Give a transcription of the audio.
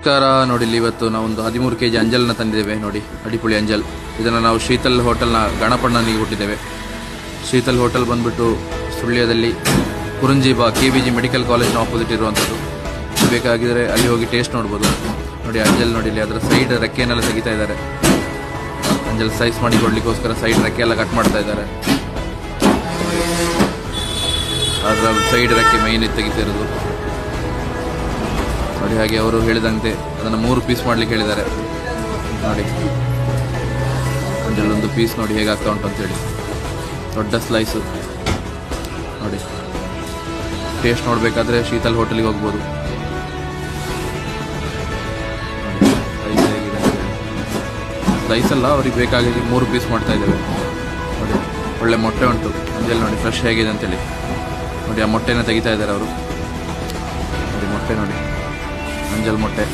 ನಮಸ್ಕಾರ. ನೋಡಿ ಇಲ್ಲಿ ಇವತ್ತು ನಾವೊಂದು 13 kg ಅಂಜಲ್ನ ತಂದಿದ್ದೇವೆ. ನೋಡಿ ಅಡಿಪುಳಿ ಅಂಜಲ್. ಇದನ್ನು ನಾವು ಶೀತಲ್ ಹೋಟೆಲ್ನ ಗಣಪಣ್ಣನಿಗೆ ಕೊಟ್ಟಿದ್ದೇವೆ. ಶೀತಲ್ ಹೋಟೆಲ್ ಬಂದ್ಬಿಟ್ಟು ಸುಳ್ಯದಲ್ಲಿ ಕುರಂಜಿಬಾ KBG ಮೆಡಿಕಲ್ ಕಾಲೇಜ್ನ ಆಪೋಸಿಟ್ ಇರುವಂಥದ್ದು. ಬೇಕಾಗಿದ್ದರೆ ಅಲ್ಲಿ ಹೋಗಿ ಟೇಸ್ಟ್ ನೋಡ್ಬೋದು. ನೋಡಿ ಅಂಜಲ್ ನೋಡಿ ಇಲ್ಲಿ ಅದರ ಸೈಡ್ ರೆಕ್ಕೆನೆಲ್ಲ ತೆಗಿತಾ ಇದ್ದಾರೆ. ಅಂಜಲ್ ಸೈಜ್ ಮಾಡಿ ಕೊಡ್ಲಿಕ್ಕೋಸ್ಕರ ಸೈಡ್ ರೆಕ್ಕೆ ಎಲ್ಲ ಕಟ್ ಮಾಡ್ತಾ ಇದ್ದಾರೆ. ಅದರ ಸೈಡ್ ರೆಕ್ಕೆ ಮೈನ್ ತೆಗಿತಾ ಇರೋದು ನೋಡಿ. ಹಾಗೆ ಅವರು ಹೇಳಿದಂತೆ ಅದನ್ನು 3 ಪೀಸ್ ಮಾಡ್ಲಿಕ್ಕೆ ಹೇಳಿದ್ದಾರೆ. ನೋಡಿ ಅಂಜಲ್ ಒಂದು ಪೀಸ್ ನೋಡಿ ಹೇಗಾಗ್ತಾ ಉಂಟು ಅಂತೇಳಿ. ದೊಡ್ಡ ಸ್ಲೈಸು ನೋಡಿ. ಟೇಸ್ಟ್ ನೋಡಬೇಕಾದ್ರೆ ಶೀತಲ್ ಹೋಟೆಲಿಗೆ ಹೋಗ್ಬೋದು. ಸ್ಲೈಸ್ ಅಲ್ಲ, ಅವ್ರಿಗೆ ಬೇಕಾಗಿ 3 ಪೀಸ್ ಮಾಡ್ತಾ ಇದ್ದೇವೆ. ನೋಡಿ ಒಳ್ಳೆ ಮೊಟ್ಟೆ ಉಂಟು ಅಂಜಲ್. ನೋಡಿ ಫ್ರೆಶ್ ಹೇಗಿದೆ ಅಂತೇಳಿ. ನೋಡಿ ಆ ಮೊಟ್ಟೆನ ತೆಗಿತಾ ಇದ್ದಾರೆ ಅವರು. ನೋಡಿ ಮೊಟ್ಟೆ ನೋಡಿ, ಅಂಜಲ್ ಮೊಟ್ಟೆ.